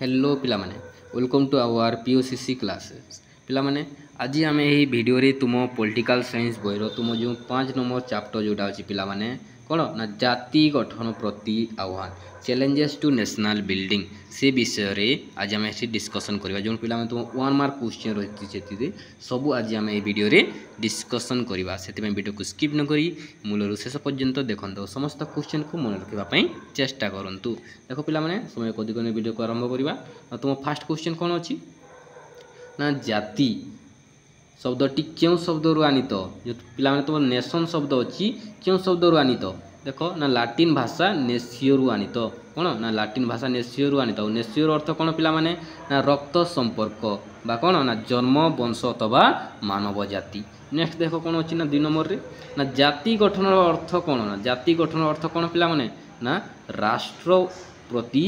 Hello पिला माने welcome to our पीओसीसी classes पिला माने आज आम यही भिडियो रे तुम पॉलिटिकल साइंस बहिर तुम जो 5 नंबर चैप्टर जोटा अच्छी पिला माने कौन ना जाति गठन प्रति आह्वान चैलेंजेस टू नेशनल बिल्डिंग से विषय रे आज आम ऐसे डिस्कसन करवा जो पिला माने तुम 1 मार्क क्वेश्चन रही सब आज आम ये वीडियो रे डिस्कसन करवा से वीडियो को स्किप न करी मूलर शेष पर्यंत देखते समस्त क्वेश्चन को मन रखापी चेष्टा करूँ देख पिला माने समय को अधिक वीडियो को आरंभ करवा तुम फास्ट क्वेश्चन कौन अच्छी ना जाति शब्दटी क्यों शब्द रु आनीत जो पिला माने तुम नेशन शब्द अच्छी क्यों शब्द रु आनीत देख ना लाटिन भाषा नेसियो रु आनीत कौन ना लाटिन भाषा नेसियो रु आनीत नेसियो अर्थ कौन पिला माने ना रक्त संपर्क बा कौन ना जन्म वंश अथवा मानव जाति। नेक्स्ट देख कौन अच्छी ना 2 नंबर रे ना जाति गठन अर्थ कौन ना जाति गठन अर्थ कौन पिला माने ना राष्ट्र प्रति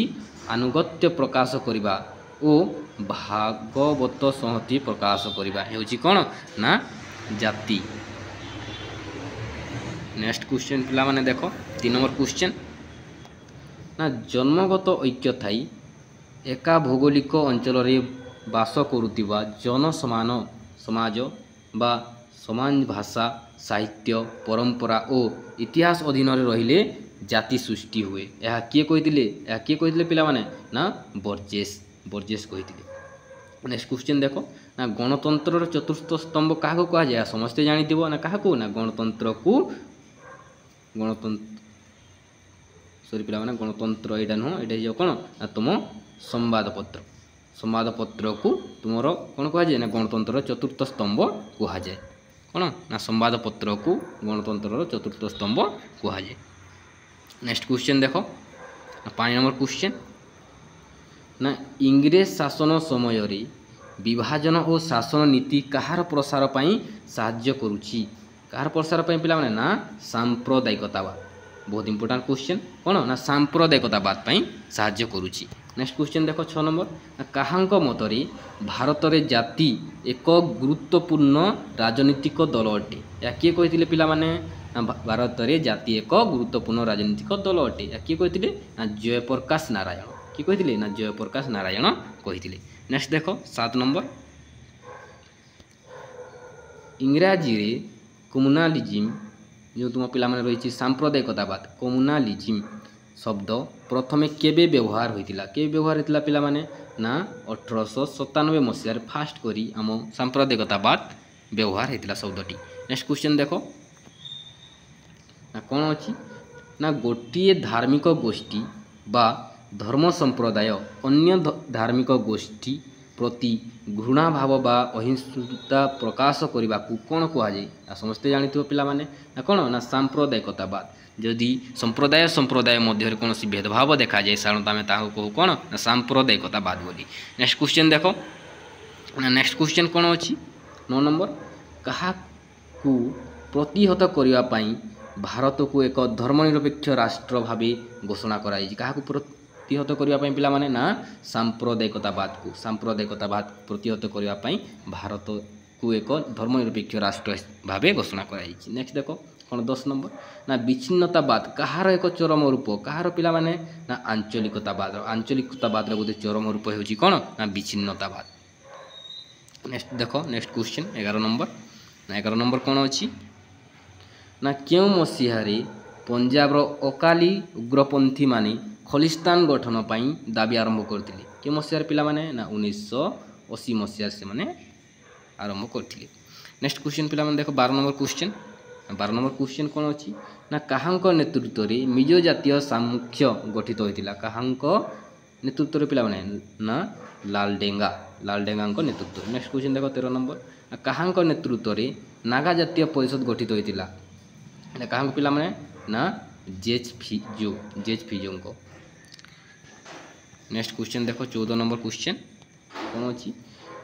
आनुगत्य प्रकाश करवा ओ भागवत संहति प्रकाश करवा हेउची कौन ना जाति। नेक्स्ट क्वेश्चन पिला माने देखो 3 नंबर क्वेश्चन ना जन्मगत ऐक्य थाई एका भौगोलिक अंचल रे बास करुवा जन समान समाज बा समान भाषा साहित्य परंपरा और इतिहास अधीन रहिले जाति सृष्टि हुए यह किए कही पिला माने ना बर्जेस कही। नेक्स्ट क्वेश्चन देखो ना गणतंत्र चतुर्थ स्तंभ क्या कह जाए समस्ते जानी ना क्या ना गणतंत्र को गणतंत्र सॉरी पिला माने गणतंत्र यहाँ नुह ये कौन ना तुम संवादपत्र को तुम कौन कह जाए ना गणतंत्र चतुर्थ स्तंभ कह जाए कौन ना संवादपत्र को गणतंत्र चतुर्थ स्तंभ कह जाए। नेक्स्ट क्वेश्चन देखो 5 नंबर क्वेश्चन ना इंग्रेज शासन समय रे विभाजन और शासन नीति कहार प्रसार पाई साहाय्य करुछि कहार प्रसार पाई पिला माने ना सांप्रदायिकतावाद बहुत इंपोर्टेंट क्वेश्चन कौन ना सांप्रदायिकतावाद पाई साहाय्य करुछि। नेक्स्ट क्वेश्चन देखो 6 नंबर काहांक मतरे भारत रे जाति एक गुरुत्वपूर्ण राजनीतिक दल अटे या किए कही पिला माने भारत रे जाति एक गुरुत्वपूर्ण राजनीतिक दल अटे या किए कही ना जयप्रकाश नारायण किए कही ना जयप्रकाश नारायण कही। नेक्स्ट देखो 7 नंबर इंग्राजी रे कम्युनालिज्म जो तुम पिला माने रही सांप्रदायिकतावाद कम्युनालिज्म शब्द प्रथमे केबे व्यवहार होइतिला केबे व्यवहार होइतिला पिला माने ना 1897 मसीह फास्ट करी आम सांप्रदायिकतावाद व्यवहार होइतिला शब्दटी। नेक्स्ट क्वेश्चन देखो ना कौन अच्छी ना गोटे धार्मिक गोष्ठी बा धर्म संप्रदाय अन्य धार्मिक गोष्ठी प्रति घृणा भाव बा अहिंसता प्रकाश करने को कौन कह जाए समस्ते जानी पिला माने ना कौन ना सांप्रदायिकतावाद जदि संप्रदाय मध्य कौन भेदभाव देखा जाए साधारणतः आम ताकू कहू कौन ना सांप्रदायिकतावाद बोली। नेक्स्ट क्वेश्चन देखो ना नेक्स्ट क्वेश्चन कौन अच्छी 9 नंबर क्या प्रतिहत करने भारत को एक धर्मनिरपेक्ष राष्ट्र भाव घोषणा कराई क्या प्रतिहत करने पिला माने ना सांप्रदायिकतावाद प्रतिहत करने भारत को एक धर्मनिरपेक्ष राष्ट्र भाव घोषणा कराई। नेक्स्ट देखो कौन 10 नंबर ना विच्छिन्नतावाद कहार एक चरम रूप कहार पिला माने ना आंचलिकतावाद गोटे चरम रूप होची कौन ना विच्छिन्नतावाद। नेक्स्ट देखो नेक्स्ट क्वेश्चन 11 नंबर ना 11 नंबर कौन अच्छी ना क्यों मसीहारे पंजाबर अकाली उग्रपंथी माने खलिस्तान गठन पाई दाबी आरंभ करते क्यों मसीहार पिला माने ना 1980 मसीहार से माने आरंभ करते। नेक्स्ट क्वेश्चन पिला माने देखो 12 नंबर क्वेश्चन कौन अच्छी ना काहांक नेतृत्व रे मिजो जातीय सामुख्य गठित होइतिला काहांक नेतृत्व रे पिला माने ना लालडेंगा नेतृत्व। नेक्स्ट क्वेश्चन देखो 13 नंबर काहांक नेतृत्व रे नागा जातीय परिषद गठित होइतिला कहाँ पिला माने ना जेच फिजो को। नेक्स्ट क्वेश्चन देखो 14 नंबर क्वेश्चन कौन अच्छी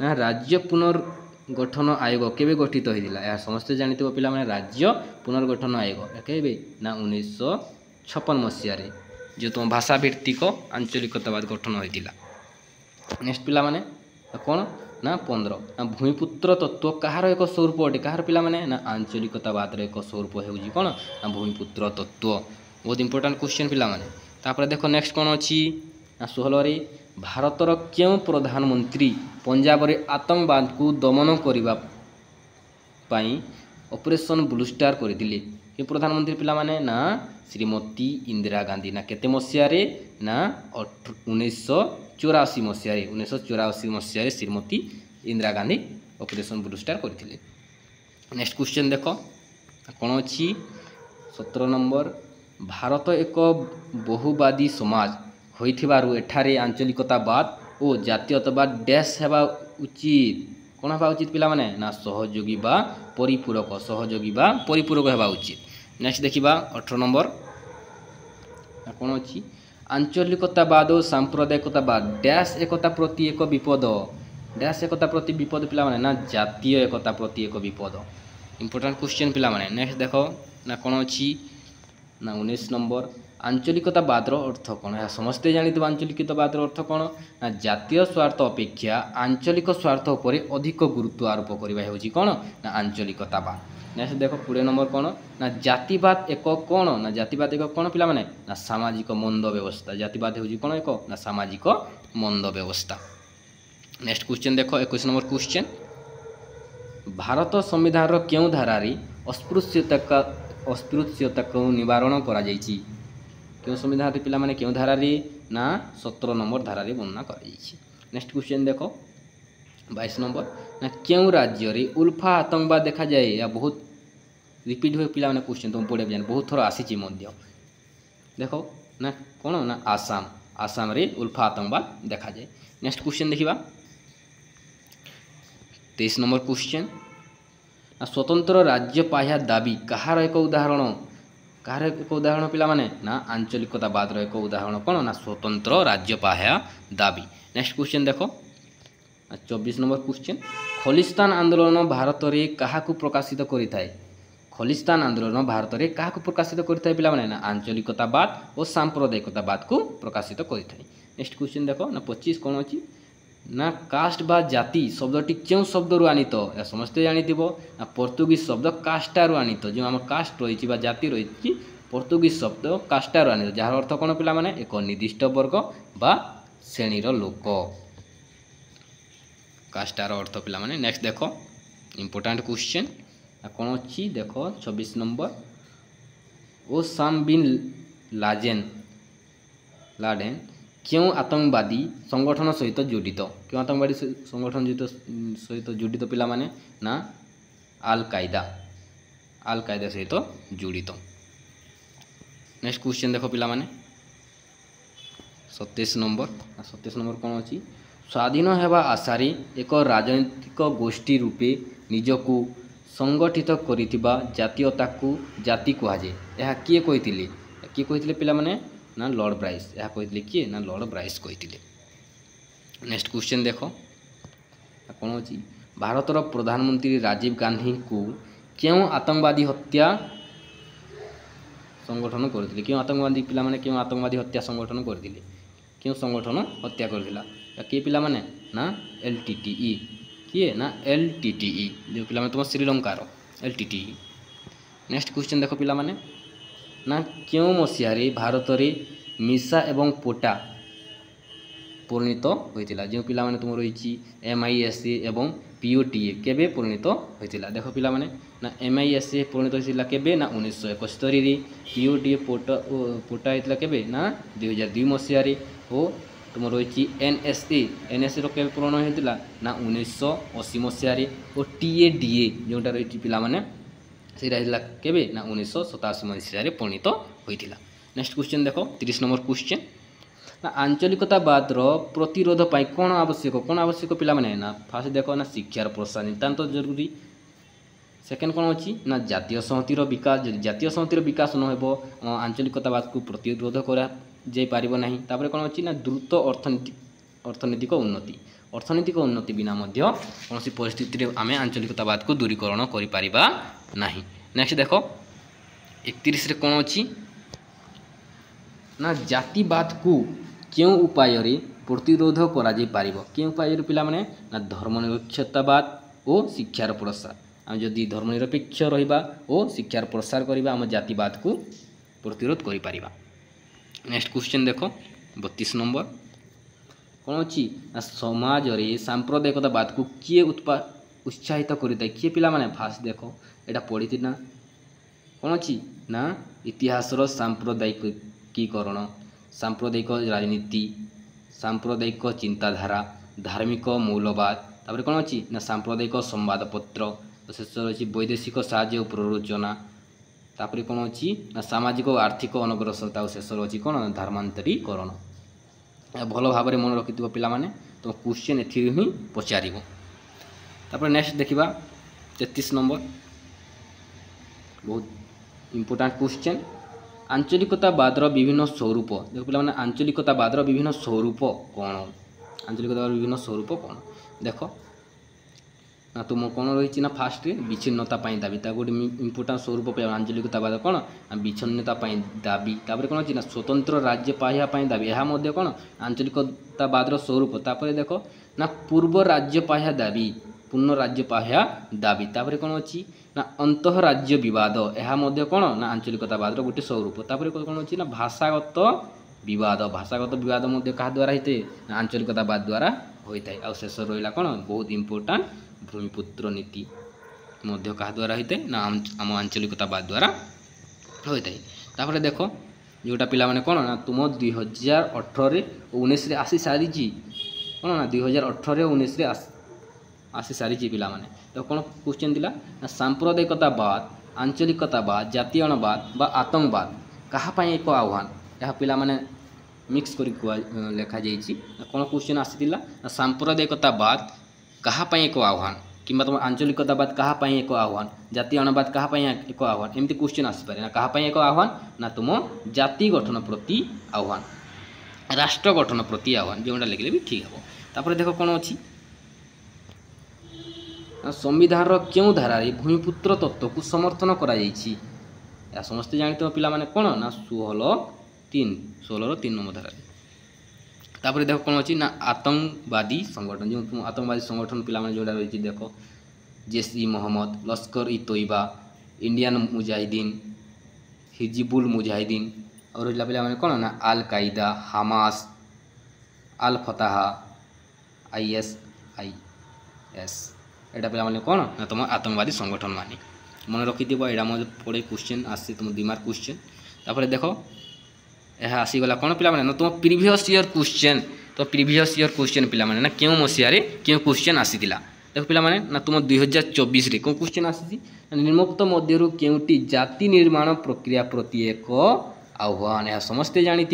ना राज्य पुनर्गठन आयोग केबे गठित होइतिला या समस्ते जानिथिबो पिला माने राज्य पुनर्गठन आयोग केबे ना 1956 मसीह रे जो तुम भाषा भित्तिक आंचलिकतावाद गठन होइतिला। नेक्स्ट पिला माने कौन ना 15 ना भूमिपुत्र तत्व कहार एक स्वरूप अटे कहार पिला माने ना आंचलिकतावाद एक स्वरूप होउजी कौन ना भूमिपुत्र तत्व बहुत इंपोर्टेंट क्वेश्चन पिला माने। तापर देखो नेक्स्ट कौन अच्छी ना 16 रे ଭାରତର କେଉଁ ପ୍ରଧାନମନ୍ତ୍ରୀ ପଞ୍ଜାବରେ ଆତଙ୍କବାଦକୁ ଦମନ କରିବା ପାଇଁ ଅପରେସନ ବ୍ଲୁ ଷ୍ଟାର କରିଥିଲେ? ଏ ପ୍ରଧାନମନ୍ତ୍ରୀ ପିଲାମାନେ ନା ଶ୍ରୀମତୀ ଇନ୍ଦିରା ଗାନ୍ଧୀ। ନା କେତେ ମସିହାରେ? ନା 1984 ମସିହାରେ। 1984 ମସିହାରେ Shrimati Indira Gandhi operation blue star କରିଥିଲେ। ନେକ୍ସଟ କ୍ୱେଶ୍ଚନ୍ ଦେଖ କ'ଣ ଅଛି 17 ନମ୍ବର। ଭାରତ ଏକ ବହୁବାଦୀ ସମାଜ ହୋଇଥିବାରୁ ଏଠାରେ ଆଞ୍ଚଳିକତାବାଦ ଓ ଜାତୀୟତାବାଦ ଡ୍ୟାସ୍ ହେବା ଉଚିତ। କ'ଣ ହେବା ଉଚିତ ପିଲାମାନେ? ନା ସହଯୋଗୀ ବା ପରିପୂରକ। ସହଯୋଗୀ ବା ପରିପୂରକ ହେବା ଉଚିତ। ନେକ୍ସଟ ଦେଖିବା 18 ନମ୍ବର କ'ଣ ଅଛି? ଆଞ୍ଚଳିକତାବାଦ ଓ ସାମ୍ପ୍ରଦାୟିକତାବାଦ ଡ୍ୟାସ୍ ଏକତା ପ୍ରତି ଏକ ବିପଦ। ଡ୍ୟାସ୍ ଏକତା ପ୍ରତି ବିପଦ ପିଲାମାନେ? ନା ଜାତୀୟ ଏକତା ପ୍ରତି ଏକ ବିପଦ। ଇମ୍ପୋର୍ଟାଣ୍ଟ କ୍ୱେଶ୍ଚନ୍ ପିଲାମାନେ। ନେକ୍ସଟ ଦେଖ ନା କ'ଣ ଅଛି? ନା 19 ନମ୍ବର। ଆଞ୍ଚଳିକତାବାଦର ଅର୍ଥ କ'ଣ? ଏହା ସମସ୍ତେ ଜାଣିଥିବା ଆଞ୍ଚଳିକତାବାଦର ଅର୍ଥ କ'ଣ? ନା ଜାତୀୟ ସ୍ୱାର୍ଥ ଅପେକ୍ଷା ଆଞ୍ଚଳିକ ସ୍ୱାର୍ଥ ଉପରେ ଅଧିକ ଗୁରୁତ୍ୱ ଆରୋପ କରିବା ହେଉଛି କ'ଣ? ନା ଆଞ୍ଚଳିକତାବାଦ। ନେକ୍ସଟ ଦେଖ 20 ନମ୍ବର କ'ଣ? ନା ଜାତିବାଦ ଏକ କ'ଣ? ନା ଜାତିବାଦ ଏକ କ'ଣ ପିଲାମାନେ? ନା ସାମାଜିକ ମନ୍ଦ ବ୍ୟବସ୍ଥା। ଜାତିବାଦ ହେଉଛି କ'ଣ? ଏକ ନା ସାମାଜିକ ମନ୍ଦ ବ୍ୟବସ୍ଥା। ନେକ୍ସଟ କ୍ୱେଶ୍ଚନ୍ ଦେଖ 21 ନମ୍ବର କ୍ୱେଶ୍ଚନ୍। ଭାରତ ସମ୍ବିଧାନର କେଉଁ ଧାରାରେ ଅସ୍ପୃଶ୍ୟତାକୁ ନିବାରଣ କରାଯାଇଛି? କେଉଁ ସମ୍ବିଧାନରେ ପିଲାମାନେ କେଉଁ ଧାରାରେ? ନା 17 ନମ୍ବର ଧାରାରେ ବର୍ଣ୍ଣନା କରାଯାଇଛି। ନେକ୍ସଟ କ୍ୱେଶ୍ଚନ୍ ଦେଖ 22 ନମ୍ବର। ନା କେଉଁ ରାଜ୍ୟରେ ଉଲ୍ଫା ଆତଙ୍କବାଦ ଦେଖାଯାଏ? ଏହା ବହୁତ ରିପିଟ୍ ହୁଏ ପିଲାମାନେ କ୍ୱେଶ୍ଚନ୍ ତୁମ ପଢ଼ିବାକୁ ଜାଣି ବହୁତ ଥର ଆସିଛି ମଧ୍ୟ। ଦେଖ ନା କ'ଣ? ନା ଆସାମ। ଆସାମରେ ଉଲ୍ଫା ଆତଙ୍କବାଦ ଦେଖାଯାଏ। ନେକ୍ସଟ କ୍ୱେଶ୍ଚନ୍ ଦେଖିବା 23 ନମ୍ବର କ୍ୱେଶ୍ଚନ୍। ନା ସ୍ୱତନ୍ତ୍ର ରାଜ୍ୟ ପାହ୍ୟା ଦାବି କାହାର ଏକ ଉଦାହରଣ? କାହାର ଏକ ଉଦାହରଣ ପିଲାମାନେ? ନା ଆଞ୍ଚଳିକତାବାଦର ଏକ ଉଦାହରଣ କ'ଣ? ନା ସ୍ୱତନ୍ତ୍ର ରାଜ୍ୟ ପାହ୍ୟା ଦାବି। ନେକ୍ସଟ କ୍ୱେଶ୍ଚନ୍ ଦେଖ 24 ନମ୍ବର କ୍ୱେଶ୍ଚନ୍। ଖଲିସ୍ତାନ ଆନ୍ଦୋଳନ ଭାରତରେ କାହାକୁ ପ୍ରକାଶିତ କରିଥାଏ? ଖଲିସ୍ତାନ ଆନ୍ଦୋଳନ ଭାରତରେ କାହାକୁ ପ୍ରକାଶିତ କରିଥାଏ ପିଲାମାନେ? ନା ଆଞ୍ଚଳିକତାବାଦ ଓ ସାମ୍ପ୍ରଦାୟିକତାବାଦକୁ ପ୍ରକାଶିତ କରିଥାଏ। ନେକ୍ସଟ କ୍ୱେଶ୍ଚନ୍ ଦେଖ ନା 25 କ'ଣ ଅଛି? ନା କାଷ୍ଟ ବା ଜାତି ଶବ୍ଦଟି କେଉଁ ଶବ୍ଦରୁ ଆଣିତ? ଏହା ସମସ୍ତେ ଜାଣିଥିବ। ନା ପର୍ତ୍ତୁଗୀଜ ଶବ୍ଦ କାଷ୍ଟାରୁ ଆଣିତ। ଯେଉଁ ଆମର କାଷ୍ଟ ରହିଛି ବା ଜାତି ରହିଛି ପର୍ତ୍ତୁଗୀଜ ଶବ୍ଦ କାଷ୍ଟାରୁ ଆଣିତ, ଯାହାର ଅର୍ଥ କ'ଣ ପିଲାମାନେ? ଏକ ନିର୍ଦ୍ଦିଷ୍ଟ ବର୍ଗ ବା ଶ୍ରେଣୀର ଲୋକ। କାଷ୍ଟାର ଅର୍ଥ ପିଲାମାନେ। ନେକ୍ସଟ ଦେଖ ଇମ୍ପୋର୍ଟାଣ୍ଟ କ୍ୱେଶ୍ଚନ୍ କ'ଣ ଅଛି? ଦେଖ 26 ନମ୍ବର। ଓସାମା ବିନ୍ ଲାଡେନ୍ କେଉଁ ଆତଙ୍କବାଦୀ ସଂଗଠନ ସହିତ ଜଡ଼ିତ? କେଉଁ ଆତଙ୍କବାଦୀ ସଂଗଠନ ସହିତ ଜଡ଼ିତ ପିଲାମାନେ? ନା ଆଲ୍ କାଏଦା ସହିତ ଜଡ଼ିତ। ନେକ୍ସଟ କ୍ୱେଶ୍ଚନ୍ ଦେଖ ପିଲାମାନେ 27 ନମ୍ବର। 27 ନମ୍ବର କ'ଣ ଅଛି? ସ୍ୱାଧୀନ ହେବା ଆଶାରେ ଏକ ରାଜନୈତିକ ଗୋଷ୍ଠୀ ରୂପେ ନିଜକୁ ସଂଗଠିତ କରିଥିବା ଜାତୀୟତାକୁ ଜାତି କୁହାଯାଏ। ଏହା କିଏ କହିଥିଲେ? କିଏ କହିଥିଲେ ପିଲାମାନେ? ନା ଲର୍ଡ଼ ବ୍ରାଇସ୍। ଏହା କହିଥିଲେ କିଏ? ନା ଲର୍ଡ଼ ବ୍ରାଇସ୍ କହିଥିଲେ। ନେକ୍ସଟ କ୍ୱେଶ୍ଚନ୍ ଦେଖ କ'ଣ ଅଛି? ଭାରତର ପ୍ରଧାନମନ୍ତ୍ରୀ ରାଜୀବ ଗାନ୍ଧୀଙ୍କୁ କେଉଁ ଆତଙ୍କବାଦୀ ହତ୍ୟା ସଂଗଠନ କରିଥିଲେ? କେଉଁ ଆତଙ୍କବାଦୀ ପିଲାମାନେ କେଉଁ ଆତଙ୍କବାଦୀ ହତ୍ୟା ସଂଗଠନ କରିଥିଲେ? କେଉଁ ସଂଗଠନ ହତ୍ୟା କରିଥିଲା? କିଏ ପିଲାମାନେ? ନା LTTE। କିଏ? ନା LTTE, ଯେଉଁ ପିଲାମାନେ ତୁମ ଶ୍ରୀଲଙ୍କାର LTTE। ନେକ୍ସଟ କ୍ୱେଶ୍ଚନ୍ ଦେଖ ପିଲାମାନେ। ନା କେଉଁ ମସିହାରେ ଭାରତରେ ମିସା ଏବଂ ପୋଟା ପରିଣତ ହୋଇଥିଲା? ଯେଉଁ ପିଲାମାନେ ତୁମ ରହିଛି MISA ଏବଂ POTA କେବେ ପରିଣତ ହୋଇଥିଲା? ଦେଖ ପିଲାମାନେ ନା MISA ପରିଣତ ହୋଇଥିଲା କେବେ? ନା 1971ରେ। POTA ପୋଟା ହେଇଥିଲା କେବେ? ନା 2002 ମସିହାରେ। ଓ ତୁମ ରହିଛି NSAର କେବେ ପୂରଣ ହୋଇଥିଲା? ନା 1980 ମସିହାରେ। ଓ TADA ଯେଉଁଟା ରହିଛି ପିଲାମାନେ ସେଇଟା ହେଇଥିଲା କେବେ? ନା 1987 ମସିହାରେ ପରିଣତ ହୋଇଥିଲା। ନେକ୍ସଟ କ୍ୱେଶ୍ଚନ୍ ଦେଖ 30 ନମ୍ବର କ୍ୱେଶ୍ଚନ୍। ନା ଆଞ୍ଚଳିକତାବାଦର ପ୍ରତିରୋଧ ପାଇଁ କ'ଣ ଆବଶ୍ୟକ? କ'ଣ ଆବଶ୍ୟକ ପିଲାମାନେ? ନା ଫାର୍ଷ୍ଟ ଦେଖ ନା ଶିକ୍ଷାର ପ୍ରସାର ନିତାନ୍ତ ଜରୁରୀ। ସେକେଣ୍ଡ କ'ଣ ଅଛି? ନା ଜାତୀୟ ସଂହତିର ବିକାଶ। ଯଦି ଜାତୀୟ ସଂହତିର ବିକାଶ ନ ହେବ ଆଞ୍ଚଳିକତାବାଦକୁ ପ୍ରତିରୋଧ କରାଯାଇପାରିବ ନାହିଁ। ତାପରେ କ'ଣ ଅଛି? ନା ଦ୍ରୁତ ଅର୍ଥନୈତିକ ଉନ୍ନତି। ଅର୍ଥନୈତିକ ଉନ୍ନତି ବିନା ମଧ୍ୟ କୌଣସି ପରିସ୍ଥିତିରେ ଆମେ ଆଞ୍ଚଳିକତାବାଦକୁ ଦୂରୀକରଣ କରିପାରିବା ନାହିଁ। ନେକ୍ସଟ ଦେଖ 31ରେ କ'ଣ ଅଛି? ନା ଜାତିବାଦକୁ କେଉଁ ଉପାୟରେ ପ୍ରତିରୋଧ କରାଯାଇପାରିବ? କେଉଁ ଉପାୟରେ ପିଲାମାନେ? ନା ଧର୍ମନିରପେକ୍ଷତାବାଦ ଓ ଶିକ୍ଷାର ପ୍ରସାର। ଆମେ ଯଦି ଧର୍ମନିରପେକ୍ଷ ରହିବା ଓ ଶିକ୍ଷାର ପ୍ରସାର କରିବା ଆମ ଜାତିବାଦକୁ ପ୍ରତିରୋଧ କରିପାରିବା। ନେକ୍ସଟ କ୍ୱେଶ୍ଚନ୍ ଦେଖ 32 ନମ୍ବର। कौन अच्छी ना समाज सांप्रदायिकतावाद को किए उत्साहित करता है किए पिला माने फास्ट देख यहाँ पढ़ी ना कौन अच्छी ना इतिहासर सांप्रदायिकीकरण सांप्रदायिक राजनीति सांप्रदायिक चिंताधारा धार्मिक मौलवाद तापर कौन अच्छी ना सांप्रदायिक संवादपत्र शेष अच्छी वैदेशिक साहाय्य प्ररोचना तापर कौन अच्छी ना सामाजिक और आर्थिक अनग्रसरता और शेष अच्छी कौन धर्मांतरीकरण भल भाव में मन रखि पिला माने तो क्वेश्चन एथि ही पचार तापर नेक्स्ट देखा 33 नंबर बहुत इंपोर्टेंट क्वेश्चन आंचलिकतावादर विभिन्न स्वरूप देख पे आंचलिकतावादर विभिन्न स्वरूप कौन आंचलिकतावाद विभिन्न स्वरूप कौन देख ना तुम कौन रही ना फास्ट विच्छिन्नता दाबी गोटे इंपोर्टेंट स्वरूप पे आंचलिकतावाद कौन विच्छिन्नता दाबी तापर कौन अच्छी ना स्वतंत्र राज्य पाइबा दाबी यह कौन आंचलिकतावादर स्वरूप तापर देख ना पूर्व राज्य पाइबा दाबी पूर्ण राज्य पाइबा दाबी तापर कौन अच्छी ना अंतः राज्य बद यह कौन ना आंचलिकतावादर गोटे स्वरूप तापर कौन अच्छी ना भाषागत बद क्या द्वारा होते आंचलिकतावाद द्वारा होता है और शेष रहा कौन बहुत इंपोर्टेंट भूमिपुत्र नीति क्या द्वारा होता है ना आम आंचलिकतावाद द्वारा होता है तापर देख जोटा पिला माने कौन ना तुम 2018-19 आसी सारी कौन ना 2018-19 आसी सारी पिला माने तो कौन क्वेश्चन दिला ना सांप्रदायिकतावाद आंचलिकतावाद जातीयवाद बा आतंकवाद कहाँ एक आह्वान यह पिला माने मिक्स कर लिखा जाइए कौन क्वेश्चन आसीला सांप्रदायिकतावाद कहाँ एक आह्वान कि तुम आंचलिकतावाद कहाँ एक आह्वान जातीयवाद कहाँ एक आह्वान एमती क्वेश्चन आसपे ना कहाँ एक आह्वान ना तुम जाति गठन प्रति आह्वान राष्ट्र गठन प्रति आह्वान जोटा लिखले भी ठीक है तापर देख कौन अच्छी संविधान क्यों धारा भूमिपुत्र तत्व को समर्थन करा समस्ते जानते पिला माने कौन ना 16 नंबर धारा तापर देख कौन अच्छी ना आतंकवादी संगठन जो आतंकवादी संगठन पिला माने जोड़ा रही देख जैश-ई मोहम्मद लश्कर ई तोयबा इंडियन मुजाहिदीन हिजबुल मुजाहिदीन और पिला माने कौन ना अल कायदा हमास अल फताह ISIS एटा पिला माने कौन ना तुम आतंकवादी संगठन माने मन रखि यहाँ मत पड़े क्वेश्चन आसे तुम दिमाग क्वेश्चन तापर देख यह आसीगला कौन पिला माने ना तुम प्रीवियस ईयर क्वेश्चन तो प्रीवियस ईयर क्वेश्चन पिला माने ना क्यों मसीह क्यों क्वेश्चन आसीला देख पिला माने ना तुम 2024 रे कौन क्वेश्चन आसी निम्नोक्त मध्यरु केउटी जाति निर्माण प्रक्रिया प्रति एक आह्वान यह समस्ते जानी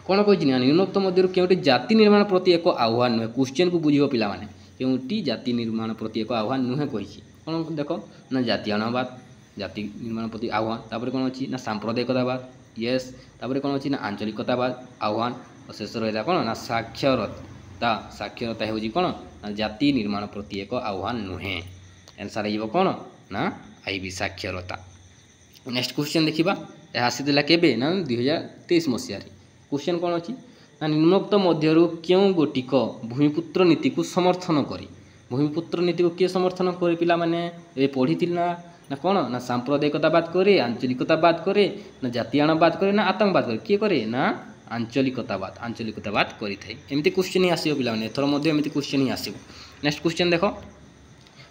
कौन कही निम्नोक्त मध्यरु केउटी जाति निर्माण प्रति एक आह्वान नुहे क्वेश्चन को बुझिबो पिला माने केउटी जाति निर्माण प्रति एक आह्वान नुहे कही कौन देख ना जातीयवाद जाति निर्माण प्रति आह्वान तापर कौन अच्छी ना सांप्रदायिकतावाद यस तापर कौन अच्छी ना आंचलिकतावाद आह्वान और शेष रहा कौन ना साक्षरता हूँ कौन ना जाति निर्माण प्रति एक आह्वान नुहे आंसर हो कौन ना आईबी साक्षरता नेक्स्ट क्वेश्चन देखा यह आसीला केबे ना 2023 मसीह क्वेश्चन कौन अच्छी ना निम्नोक्त मध्यरु क्यों गोटिक भूमिपुत्र नीति को समर्थन करी भूमिपुत्र नीति को किए समर्थन करे पिला माने ए पढ़ी ना कौन ना सांप्रदायिकतावाद करे आंचलिकतावाद करे ना जातीयवाद करे ना आतंकवाद करे किए करे ना आंचलिकतावाद करी थाए एमती क्वेश्चन ही आसो पिला माने एथर मध्य एमती क्वेश्चन ही आसो नेक्स्ट क्वेश्चन देख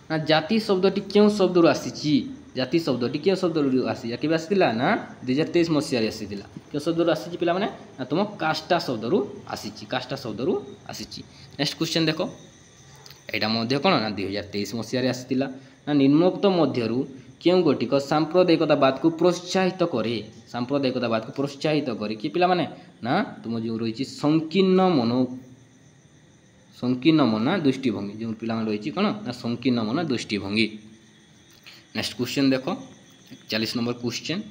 ना जाति शब्दटी क्यों शब्दरू आसी जाति शब्दटी क्यों शब्दरू आसी केबे आसीला ना 2023 मसीह आसीला क्यों शब्दरू आसी पिला माने ना तुम काष्टा शब्दरू आसी नेक्स्ट क्वेश्चन देख एटा मध्य कौन ना 2023 मसीह आसीला ना निम्नोक्त मध्यरु क्यों गोटिक सांप्रदायिकतावाद को प्रोत्साहित करे कि पिला माने ना तुम जो रही संकीर्ण मन दृष्टिभंगी जो पिला रही कौन ना संकीर्ण मन दृष्टिभंगी नेक्स्ट क्वेश्चन देख 40 नंबर क्वेश्चन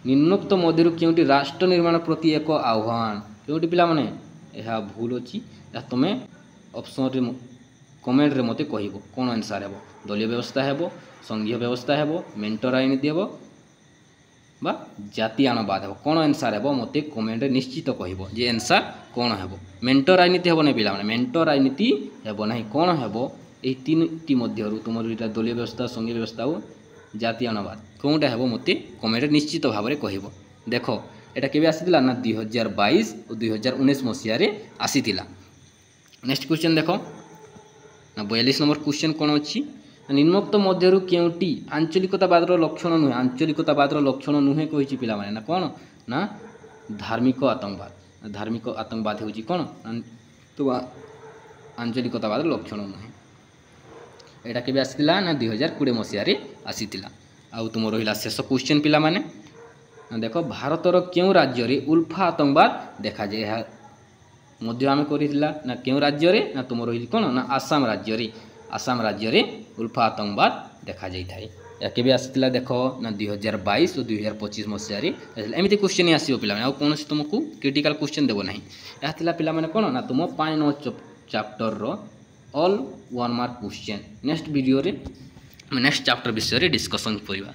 निम्नोक्त मध्यरु क्योंटी राष्ट्र निर्माण प्रति एक आह्वान क्योंटी पिला माने यह भूल अच्छी तुम ऑप्शन कमेंट रे मते कहबो कौन आंसर हेबो दलीय व्यवस्था हेबो संघीय व्यवस्था हेबो मेंटर राजनीति हेबो बा जातीयवाद हेबो कौन आंसर हेबो मते कमेंट रे निश्चित कहबो जे आंसर कौन हेबो मेंटर राजनीति हेबो नै पिला माने मेंटर राजनीति हेबो नै कौन हेबो एही तीनटी मध्यरु तुमर इटा दलीय व्यवस्था संघीय व्यवस्था और जातीयवाद कोनटा हेबो मते कमेंट रे निश्चित भाव में कहबो देख एटा केबे आसीतिला ना 2022 और 2019 मसिया रे आसीतिला। नेक्स्ट क्वेश्चन देखो ना 42 नंबर क्वेश्चन कोन अछि निम्नोक्त मध्यरु केउटी आंचलिकतावादर लक्षण नुहे आंचलिकतावादर लक्षण नुहे कहिछि पिला माने ना कोन ना धार्मिक आतंकवाद होछि कोन तो आंचलिकतावादर लक्षण नुहे एटा केबे आसीतिला ना 2020 मसिया रे आसीतिला। आउ तुम रहिला शेष क्वेश्चन पिला माने देखो भारतर केउ राज्य रे उल्फा आतंकवाद देखा जाय मध्य आम करितिला ना केउ राज्य रे ना तुम रहि कोन ना आसाम राज्य रे उल्फा आतंकवाद देखा जाय थाए या केबे आसीतिला देखो ना 2022 और 2025 मसिया रे एमिति क्वेश्चन ही आसीबो पिला माने आ कोनोसी तुमको क्रिटिकल क्वेश्चन देबो नाही या थिला पिला माने कोन ना तुम 5 नंबर चैप्टर रो all 1 mark question next video रे नेक्स्ट चैप्टर विषय रे डिस्कशन करिबा।